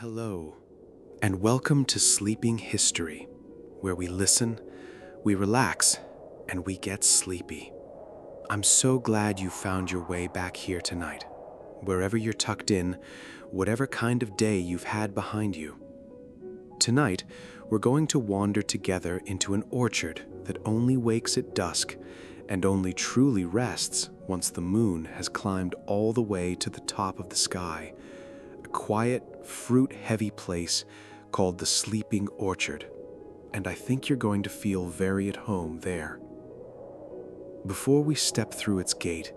Hello, and welcome to Sleeping History, where we listen, we relax, and we get sleepy. I'm so glad you found your way back here tonight, wherever you're tucked in, whatever kind of day you've had behind you. Tonight, we're going to wander together into an orchard that only wakes at dusk and only truly rests once the moon has climbed all the way to the top of the sky. A quiet, fruit-heavy place called the Sleeping Orchard, and I think you're going to feel very at home there. Before we step through its gate,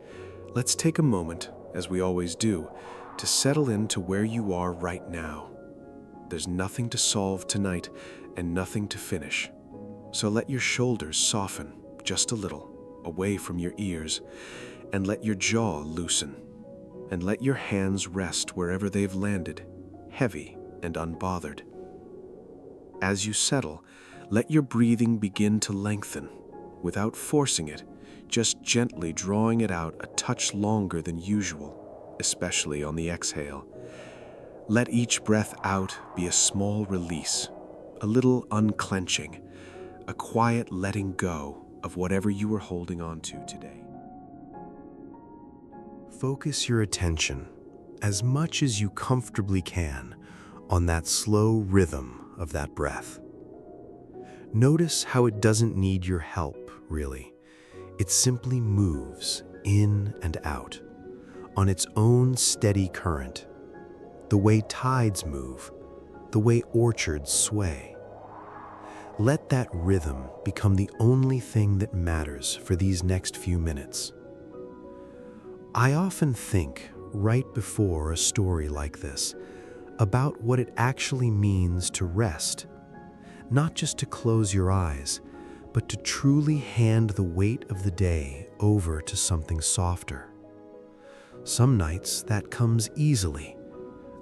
let's take a moment, as we always do, to settle into where you are right now. There's nothing to solve tonight and nothing to finish, so let your shoulders soften just a little, away from your ears, and let your jaw loosen. And let your hands rest wherever they've landed, heavy and unbothered. As you settle, let your breathing begin to lengthen, without forcing it, just gently drawing it out a touch longer than usual, especially on the exhale. Let each breath out be a small release, a little unclenching, a quiet letting go of whatever you were holding on to today. Focus your attention, as much as you comfortably can, on that slow rhythm of that breath. Notice how it doesn't need your help, really. It simply moves in and out, on its own steady current, the way tides move, the way orchards sway. Let that rhythm become the only thing that matters for these next few minutes. I often think, right before a story like this, about what it actually means to rest. Not just to close your eyes, but to truly hand the weight of the day over to something softer. Some nights that comes easily.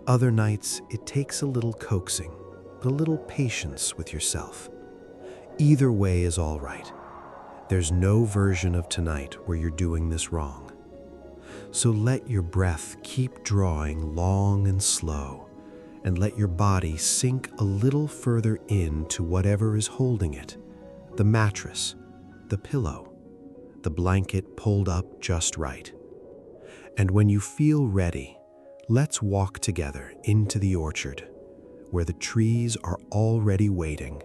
Other nights it takes a little coaxing, a little patience with yourself. Either way is all right. There's no version of tonight where you're doing this wrong. So let your breath keep drawing long and slow, and let your body sink a little further into whatever is holding it, the mattress, the pillow, the blanket pulled up just right. And when you feel ready, let's walk together into the orchard, where the trees are already waiting,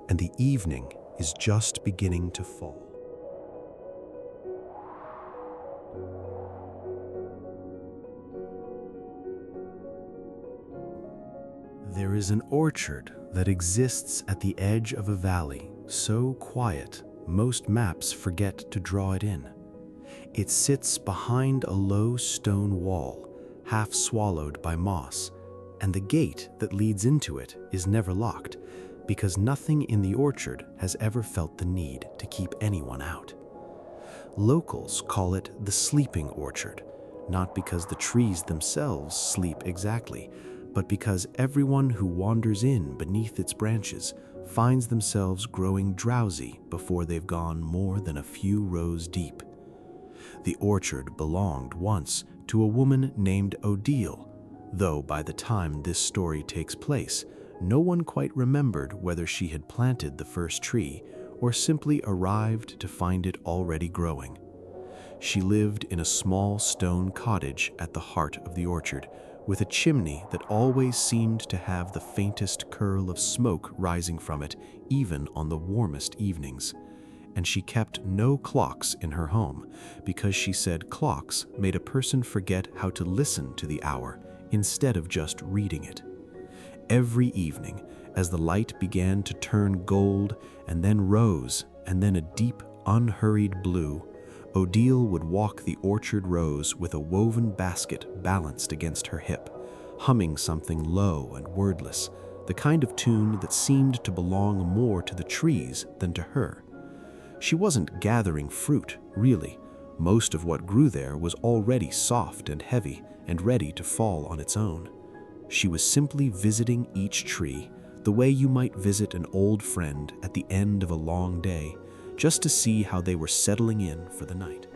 and the evening is just beginning to fall. There is an orchard that exists at the edge of a valley, so quiet, most maps forget to draw it in. It sits behind a low stone wall, half swallowed by moss, and the gate that leads into it is never locked, because nothing in the orchard has ever felt the need to keep anyone out. Locals call it the Sleeping Orchard, not because the trees themselves sleep exactly, but because everyone who wanders in beneath its branches finds themselves growing drowsy before they've gone more than a few rows deep. The orchard belonged once to a woman named Odile, though by the time this story takes place, no one quite remembered whether she had planted the first tree or simply arrived to find it already growing. She lived in a small stone cottage at the heart of the orchard, with a chimney that always seemed to have the faintest curl of smoke rising from it, even on the warmest evenings. And she kept no clocks in her home, because she said clocks made a person forget how to listen to the hour instead of just reading it. Every evening, as the light began to turn gold and then rose and then a deep, unhurried blue, Odile would walk the orchard rows with a woven basket balanced against her hip, humming something low and wordless, the kind of tune that seemed to belong more to the trees than to her. She wasn't gathering fruit, really. Most of what grew there was already soft and heavy and ready to fall on its own. She was simply visiting each tree the way you might visit an old friend at the end of a long day, just to see how they were settling in for the night.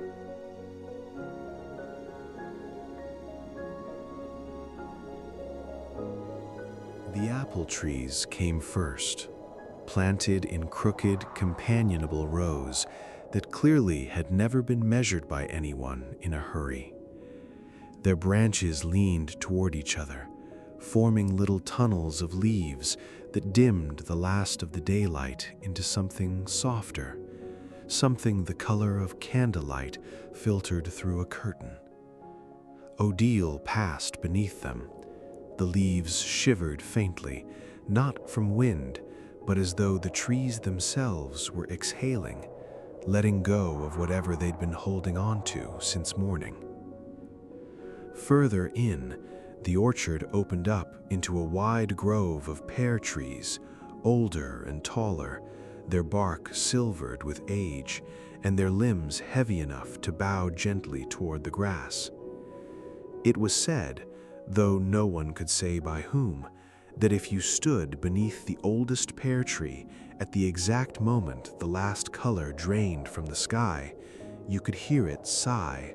apple trees came first, planted in crooked, companionable rows that clearly had never been measured by anyone in a hurry. Their branches leaned toward each other, forming little tunnels of leaves that dimmed the last of the daylight into something softer, something the color of candlelight filtered through a curtain. Odile passed beneath them. The leaves shivered faintly, not from wind, but as though the trees themselves were exhaling, letting go of whatever they'd been holding on to since morning. Further in, the orchard opened up into a wide grove of pear trees, older and taller, their bark silvered with age, and their limbs heavy enough to bow gently toward the grass. It was said, though no one could say by whom, that if you stood beneath the oldest pear tree at the exact moment the last color drained from the sky, you could hear it sigh,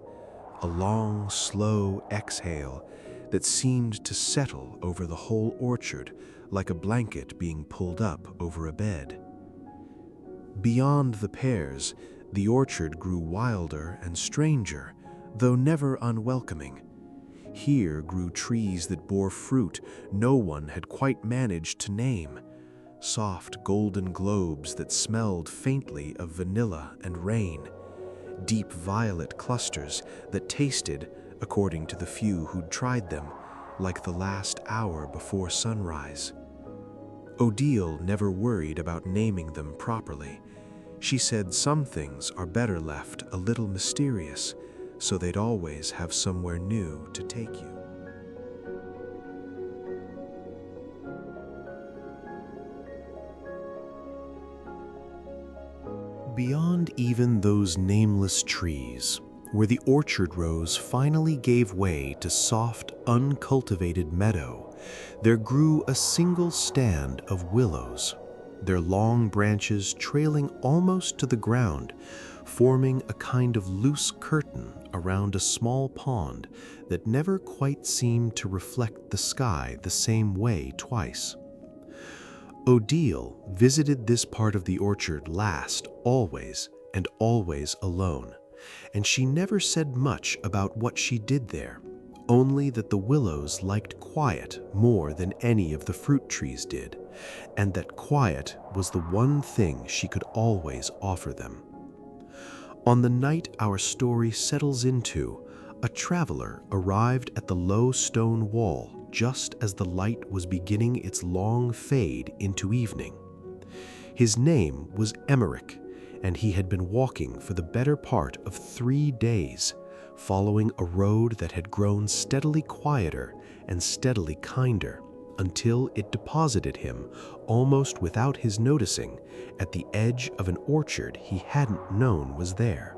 a long, slow exhale that seemed to settle over the whole orchard like a blanket being pulled up over a bed. Beyond the pears, the orchard grew wilder and stranger, though never unwelcoming. Here grew trees that bore fruit no one had quite managed to name, soft golden globes that smelled faintly of vanilla and rain, deep violet clusters that tasted, according to the few who'd tried them, like the last hour before sunrise. Odile never worried about naming them properly. She said some things are better left a little mysterious, so they'd always have somewhere new to take you. Beyond even those nameless trees, where the orchard rows finally gave way to soft, uncultivated meadow, there grew a single stand of willows, their long branches trailing almost to the ground, forming a kind of loose curtain around a small pond that never quite seemed to reflect the sky the same way twice. Odile visited this part of the orchard last always and always alone, and she never said much about what she did there, only that the willows liked quiet more than any of the fruit trees did, and that quiet was the one thing she could always offer them. On the night our story settles into, a traveler arrived at the low stone wall just as the light was beginning its long fade into evening. His name was Emmerich, and he had been walking for the better part of 3 days, following a road that had grown steadily quieter and steadily kinder, until it deposited him, almost without his noticing, at the edge of an orchard he hadn't known was there.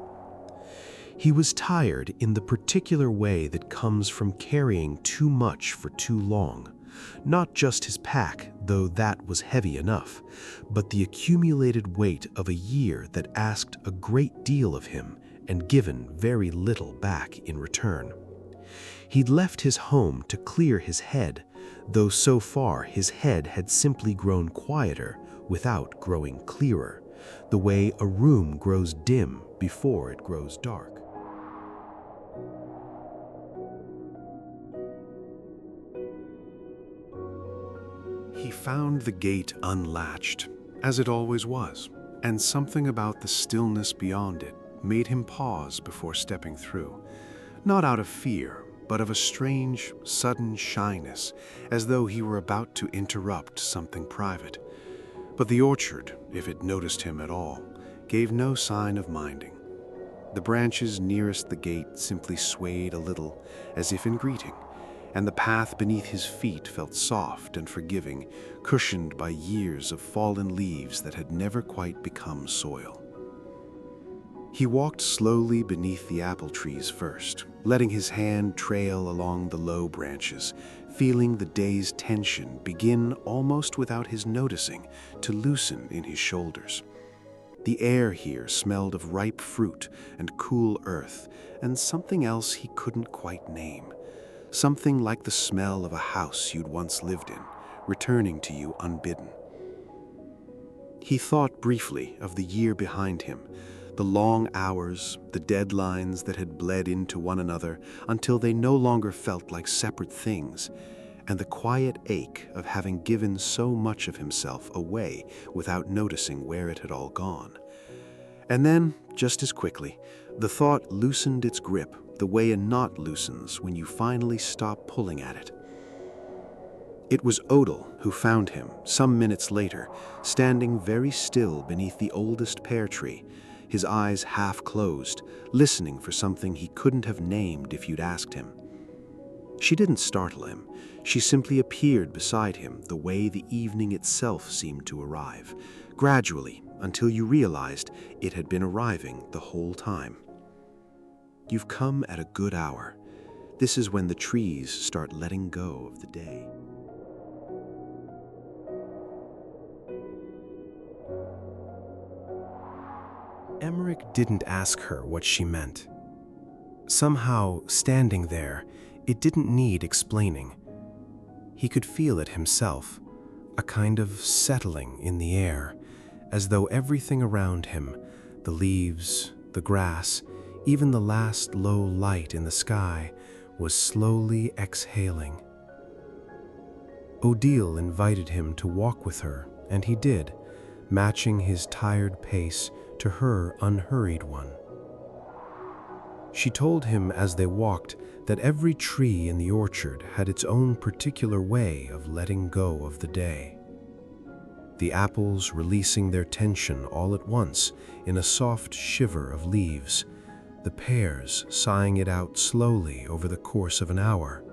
He was tired in the particular way that comes from carrying too much for too long. Not just his pack, though that was heavy enough, but the accumulated weight of a year that asked a great deal of him and given very little back in return. He'd left his home to clear his head, though so far his head had simply grown quieter without growing clearer, the way a room grows dim before it grows dark. He found the gate unlatched, as it always was, and something about the stillness beyond it made him pause before stepping through, not out of fear, but of a strange, sudden shyness, as though he were about to interrupt something private. But the orchard, if it noticed him at all, gave no sign of minding. The branches nearest the gate simply swayed a little, as if in greeting, and the path beneath his feet felt soft and forgiving, cushioned by years of fallen leaves that had never quite become soil. He walked slowly beneath the apple trees first, letting his hand trail along the low branches, feeling the day's tension begin almost without his noticing to loosen in his shoulders. The air here smelled of ripe fruit and cool earth, and something else he couldn't quite name. Something like the smell of a house you'd once lived in, returning to you unbidden. He thought briefly of the year behind him, the long hours, the deadlines that had bled into one another until they no longer felt like separate things, and the quiet ache of having given so much of himself away without noticing where it had all gone. And then, just as quickly, the thought loosened its grip the way a knot loosens when you finally stop pulling at it. It was Odell who found him, some minutes later, standing very still beneath the oldest pear tree, his eyes half closed, listening for something he couldn't have named if you'd asked him. She didn't startle him. She simply appeared beside him the way the evening itself seemed to arrive, gradually, until you realized it had been arriving the whole time. You've come at a good hour. This is when the trees start letting go of the day. Emmerich didn't ask her what she meant. Somehow, standing there, it didn't need explaining. He could feel it himself, a kind of settling in the air, as though everything around him, the leaves, the grass, even the last low light in the sky, was slowly exhaling. Odile invited him to walk with her, and he did, matching his tired pace to her unhurried one. She told him as they walked that every tree in the orchard had its own particular way of letting go of the day. The apples releasing their tension all at once in a soft shiver of leaves, the pears sighing it out slowly over the course of an hour.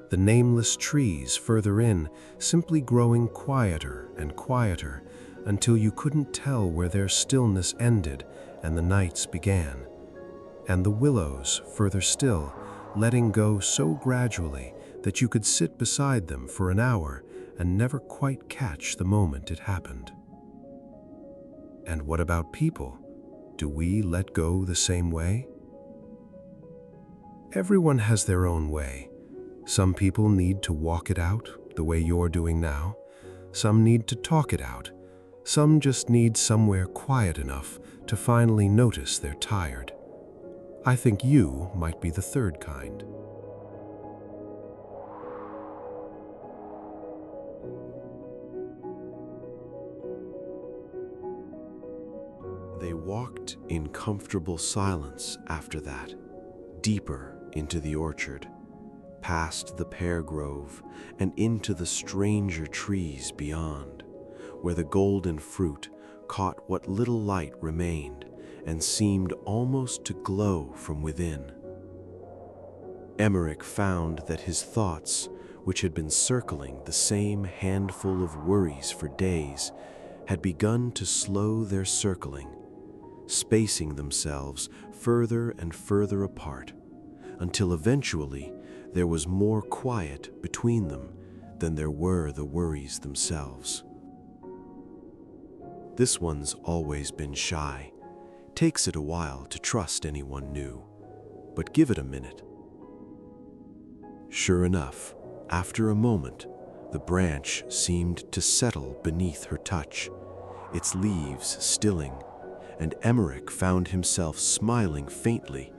The nameless trees further in simply growing quieter and quieter until you couldn't tell where their stillness ended and the nights began, and the willows further still, letting go so gradually that you could sit beside them for an hour and never quite catch the moment it happened. And what about people? Do we let go the same way? Everyone has their own way. Some people need to walk it out the way you're doing now. Some need to talk it out. Some just need somewhere quiet enough to finally notice they're tired. I think you might be the third kind. They walked in comfortable silence after that, deeper into the orchard, past the pear grove and into the stranger trees beyond, where the golden fruit caught what little light remained and seemed almost to glow from within. Emmerich found that his thoughts, which had been circling the same handful of worries for days, had begun to slow their circling, spacing themselves further and further apart, until eventually there was more quiet between them than there were the worries themselves. This one's always been shy. Takes it a while to trust anyone new, but give it a minute. Sure enough, after a moment, the branch seemed to settle beneath her touch, its leaves stilling, and Emmerich found himself smiling faintly,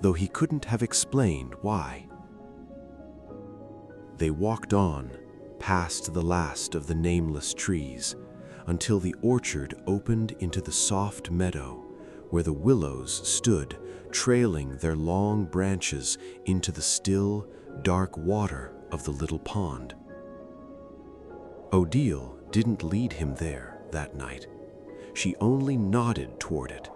though he couldn't have explained why. They walked on, past the last of the nameless trees, until the orchard opened into the soft meadow, where the willows stood, trailing their long branches into the still, dark water of the little pond. Odile didn't lead him there that night. She only nodded toward it,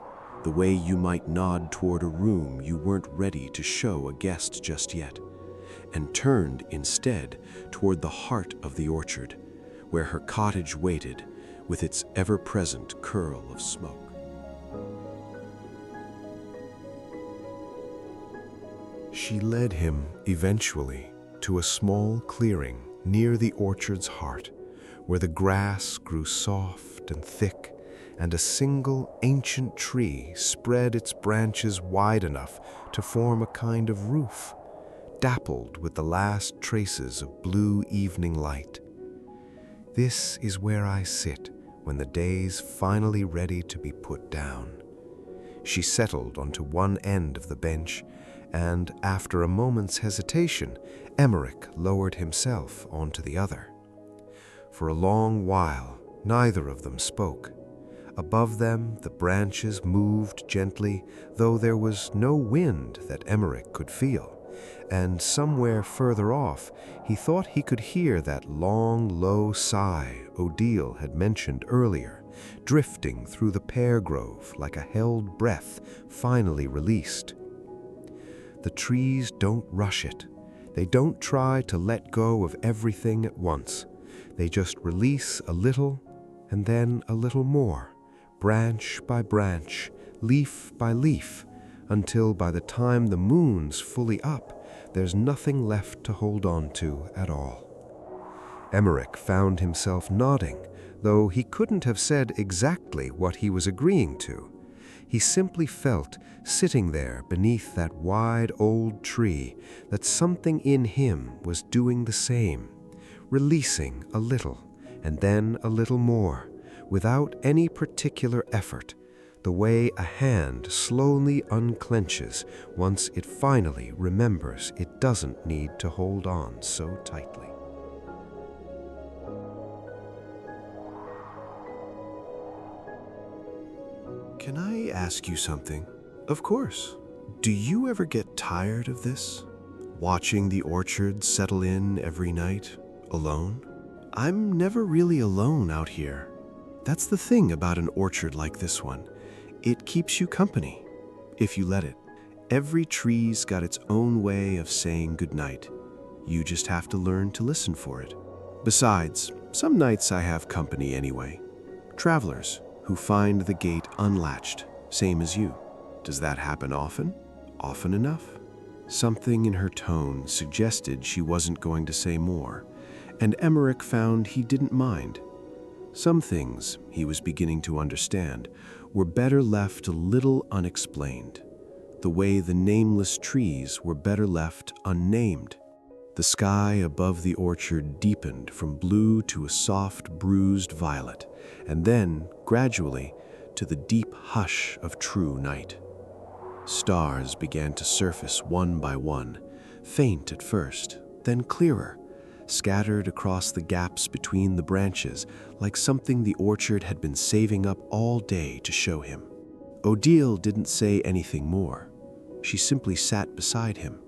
the way you might nod toward a room you weren't ready to show a guest just yet, and turned instead toward the heart of the orchard, where her cottage waited with its ever-present curl of smoke. She led him eventually to a small clearing near the orchard's heart, where the grass grew soft and thick, and a single ancient tree spread its branches wide enough to form a kind of roof, dappled with the last traces of blue evening light. This is where I sit when the day's finally ready to be put down. She settled onto one end of the bench, and after a moment's hesitation, Emmerich lowered himself onto the other. For a long while, neither of them spoke. Above them, the branches moved gently, though there was no wind that Emmerich could feel. And somewhere further off, he thought he could hear that long, low sigh Odile had mentioned earlier, drifting through the pear grove like a held breath finally released. The trees don't rush it. They don't try to let go of everything at once. They just release a little and then a little more, branch by branch, leaf by leaf, until by the time the moon's fully up, there's nothing left to hold on to at all. Emmerich found himself nodding, though he couldn't have said exactly what he was agreeing to. He simply felt, sitting there beneath that wide old tree, that something in him was doing the same, releasing a little, and then a little more, without any particular effort, the way a hand slowly unclenches once it finally remembers it doesn't need to hold on so tightly. Can I ask you something? Of course. Do you ever get tired of this? Watching the orchard settle in every night, alone? I'm never really alone out here. That's the thing about an orchard like this one. It keeps you company, if you let it. Every tree's got its own way of saying goodnight. You just have to learn to listen for it. Besides, some nights I have company anyway. Travelers who find the gate unlatched, same as you. Does that happen often? Often enough? Something in her tone suggested she wasn't going to say more, and Emmerich found he didn't mind. Some things, he was beginning to understand, were better left a little unexplained, the way the nameless trees were better left unnamed. The sky above the orchard deepened from blue to a soft, bruised violet, and then, gradually, to the deep hush of true night. Stars began to surface one by one, faint at first, then clearer, scattered across the gaps between the branches like something the orchard had been saving up all day to show him. Odile didn't say anything more. She simply sat beside him,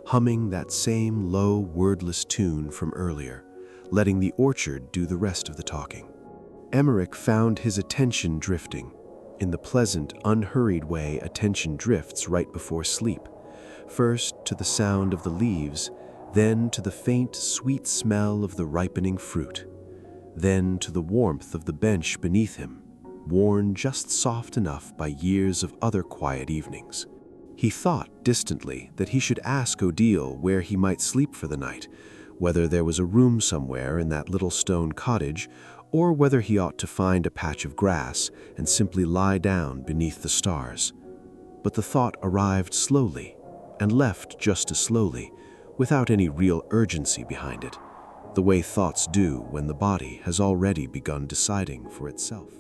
humming that same low, wordless tune from earlier, letting the orchard do the rest of the talking. Emmerich found his attention drifting, in the pleasant, unhurried way attention drifts right before sleep, first to the sound of the leaves, then to the faint, sweet smell of the ripening fruit, then to the warmth of the bench beneath him, worn just soft enough by years of other quiet evenings. He thought distantly that he should ask Odile where he might sleep for the night, whether there was a room somewhere in that little stone cottage, or whether he ought to find a patch of grass and simply lie down beneath the stars. But the thought arrived slowly, and left just as slowly, without any real urgency behind it, the way thoughts do when the body has already begun deciding for itself.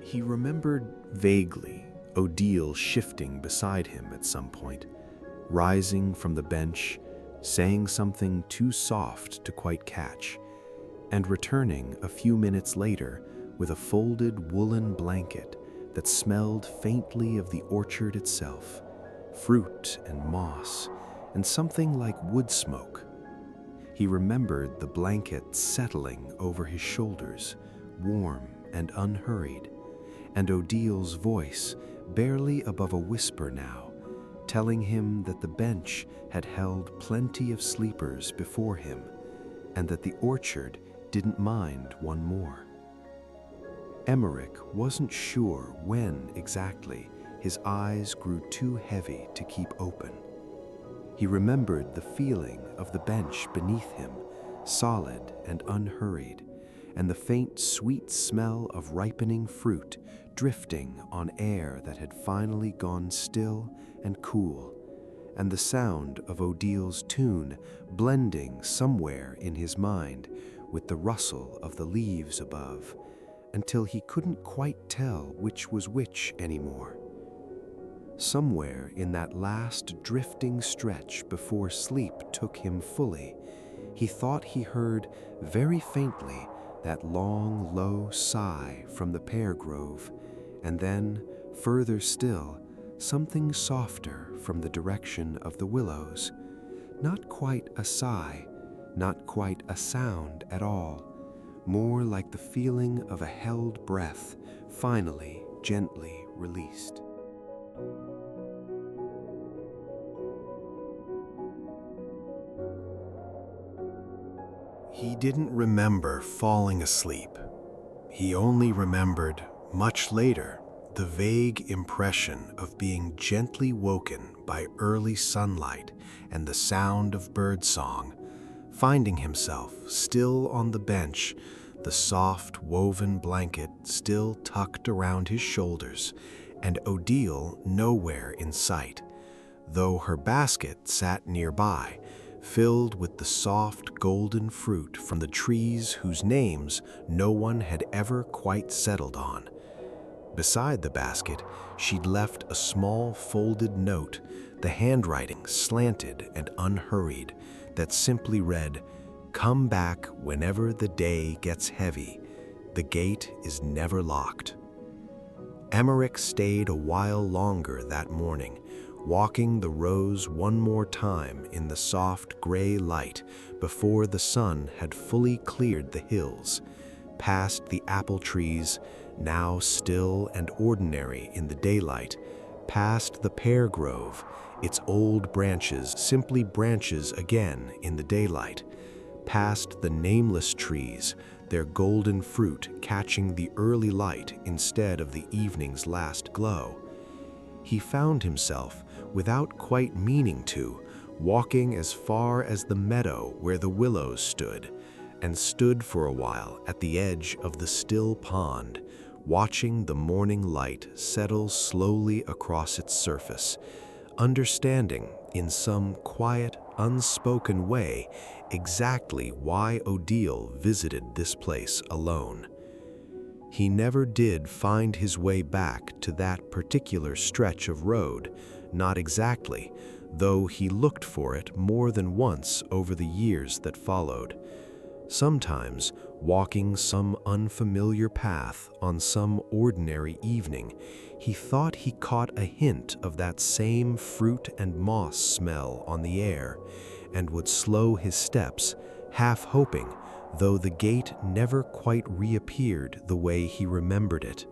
He remembered vaguely Odile shifting beside him at some point, rising from the bench, saying something too soft to quite catch, and returning a few minutes later with a folded woolen blanket that smelled faintly of the orchard itself, fruit and moss, and something like wood smoke. He remembered the blanket settling over his shoulders, warm and unhurried, and Odile's voice, barely above a whisper now, telling him that the bench had held plenty of sleepers before him, and that the orchard didn't mind one more. Emmerich wasn't sure when exactly his eyes grew too heavy to keep open. He remembered the feeling of the bench beneath him, solid and unhurried, and the faint, sweet smell of ripening fruit drifting on air that had finally gone still and cool, and the sound of Odil's tune blending somewhere in his mind with the rustle of the leaves above, until he couldn't quite tell which was which anymore. Somewhere in that last drifting stretch before sleep took him fully, he thought he heard very faintly that long, low sigh from the pear grove, and then, further still, something softer from the direction of the willows. Not quite a sigh, not quite a sound at all, more like the feeling of a held breath, finally, gently released. He didn't remember falling asleep. He only remembered, much later, the vague impression of being gently woken by early sunlight and the sound of birdsong, finding himself still on the bench, the soft woven blanket still tucked around his shoulders, and Odile nowhere in sight, though her basket sat nearby, filled with the soft golden fruit from the trees whose names no one had ever quite settled on. Beside the basket, she'd left a small folded note, the handwriting slanted and unhurried, that simply read, "Come back whenever the day gets heavy. The gate is never locked." Emmerich stayed a while longer that morning, walking the rows one more time in the soft gray light before the sun had fully cleared the hills, past the apple trees, now still and ordinary in the daylight, past the pear grove, its old branches simply branches again in the daylight, past the nameless trees, their golden fruit catching the early light instead of the evening's last glow. He found himself, without quite meaning to, walking as far as the meadow where the willows stood, and stood for a while at the edge of the still pond, watching the morning light settle slowly across its surface, understanding in some quiet, unspoken way exactly why Odile visited this place alone. He never did find his way back to that particular stretch of road, not exactly, though he looked for it more than once over the years that followed. Sometimes, walking some unfamiliar path on some ordinary evening, he thought he caught a hint of that same fruit and moss smell on the air, and would slow his steps, half hoping, though the gate never quite reappeared the way he remembered it.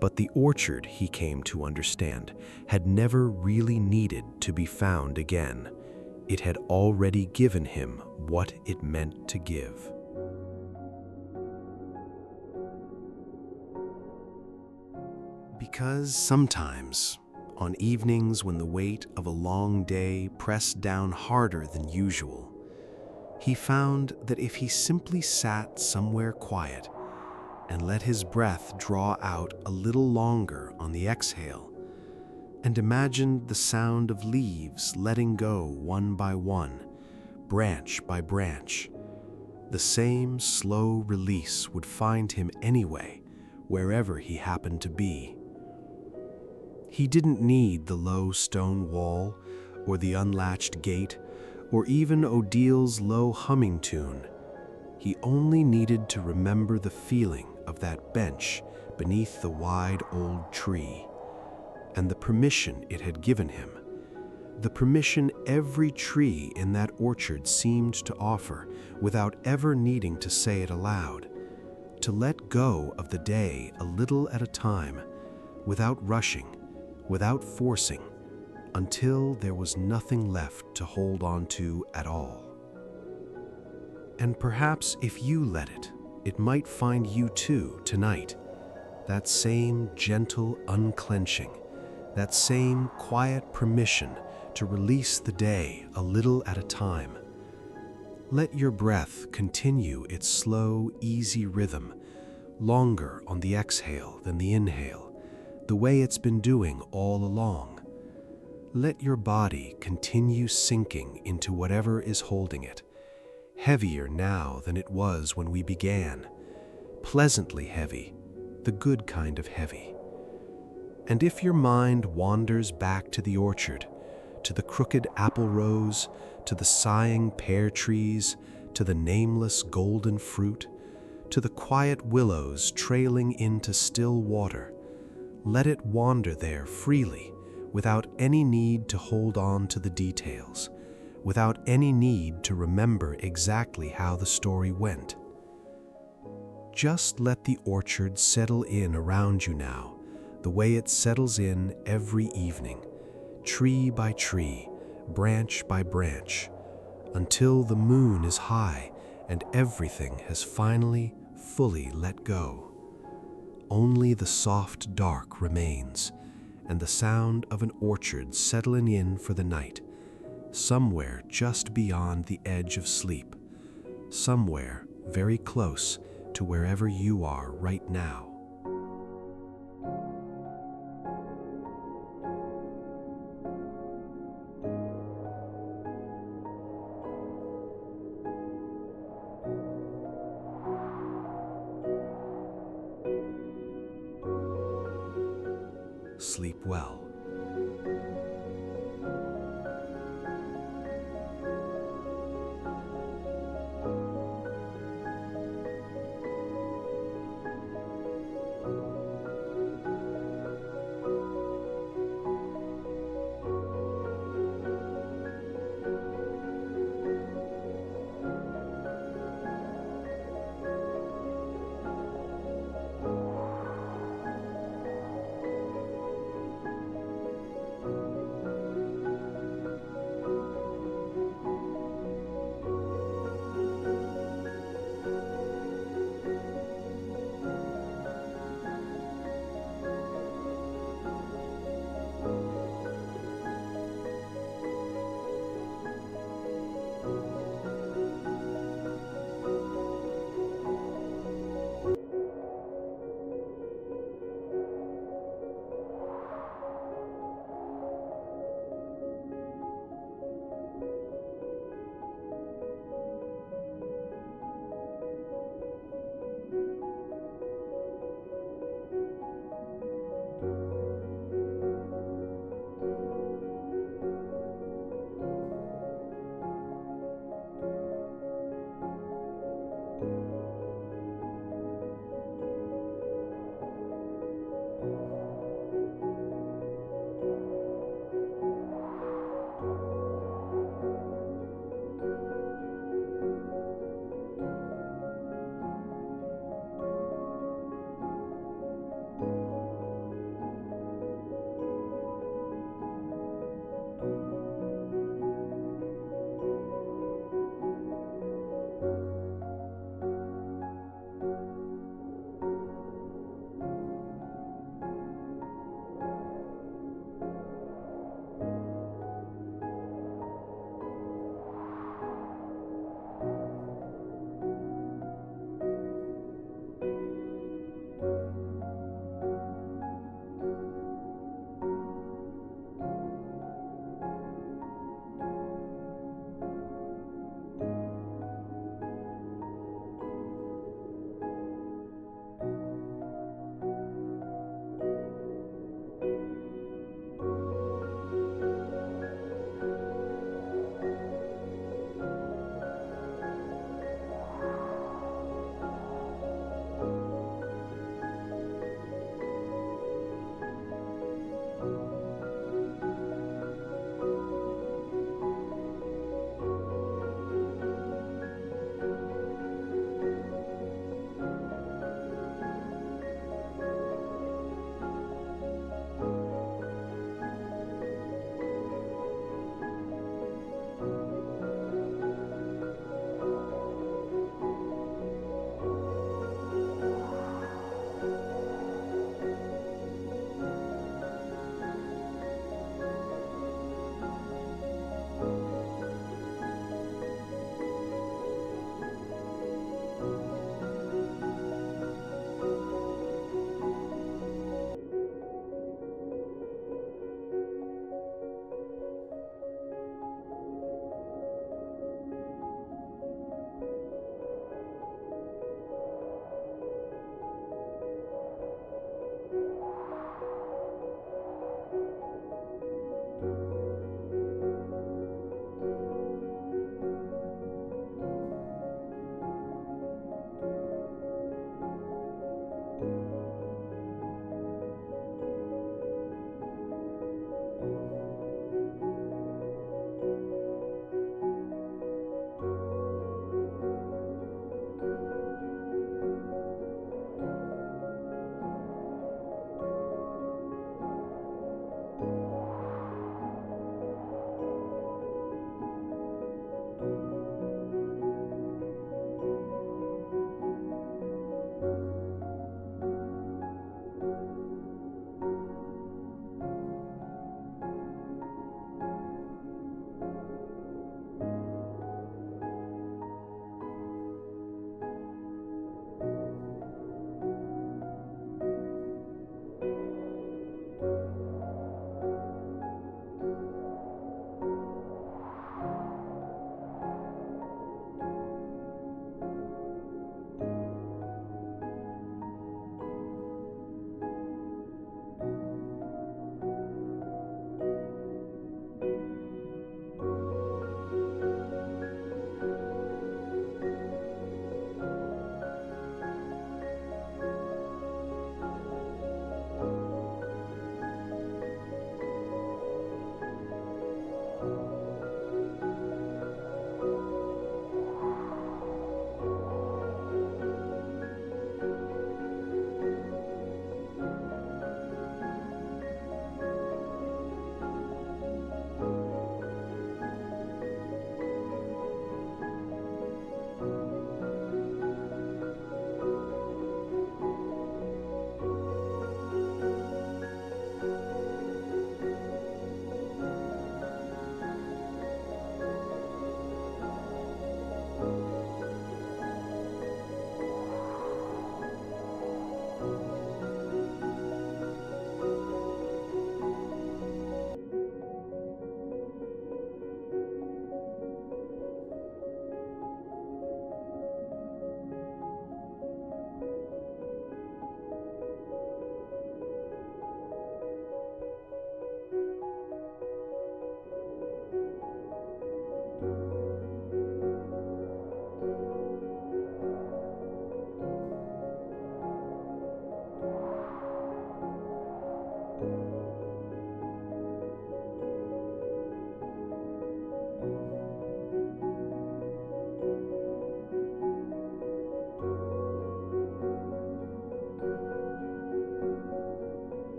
But the orchard, he came to understand, had never really needed to be found again. It had already given him what it meant to give. Because sometimes, on evenings when the weight of a long day pressed down harder than usual, he found that if he simply sat somewhere quiet and let his breath draw out a little longer on the exhale, and imagined the sound of leaves letting go one by one, branch by branch, the same slow release would find him anyway, wherever he happened to be. He didn't need the low stone wall, or the unlatched gate, or even Odile's low humming tune. He only needed to remember the feeling of that bench beneath the wide old tree, and the permission it had given him, the permission every tree in that orchard seemed to offer without ever needing to say it aloud, to let go of the day a little at a time, without rushing, without forcing, until there was nothing left to hold on to at all. And perhaps if you let it, it might find you too tonight, that same gentle unclenching, that same quiet permission to release the day a little at a time. Let your breath continue its slow, easy rhythm, longer on the exhale than the inhale, the way it's been doing all along. Let your body continue sinking into whatever is holding it, heavier now than it was when we began, pleasantly heavy, the good kind of heavy. And if your mind wanders back to the orchard, to the crooked apple rows, to the sighing pear trees, to the nameless golden fruit, to the quiet willows trailing into still water, let it wander there freely, without any need to hold on to the details, without any need to remember exactly how the story went. Just let the orchard settle in around you now, the way it settles in every evening, tree by tree, branch by branch, until the moon is high and everything has finally, fully let go. Only the soft dark remains, and the sound of an orchard settling in for the night, somewhere just beyond the edge of sleep, somewhere very close to wherever you are right now. Sleep well.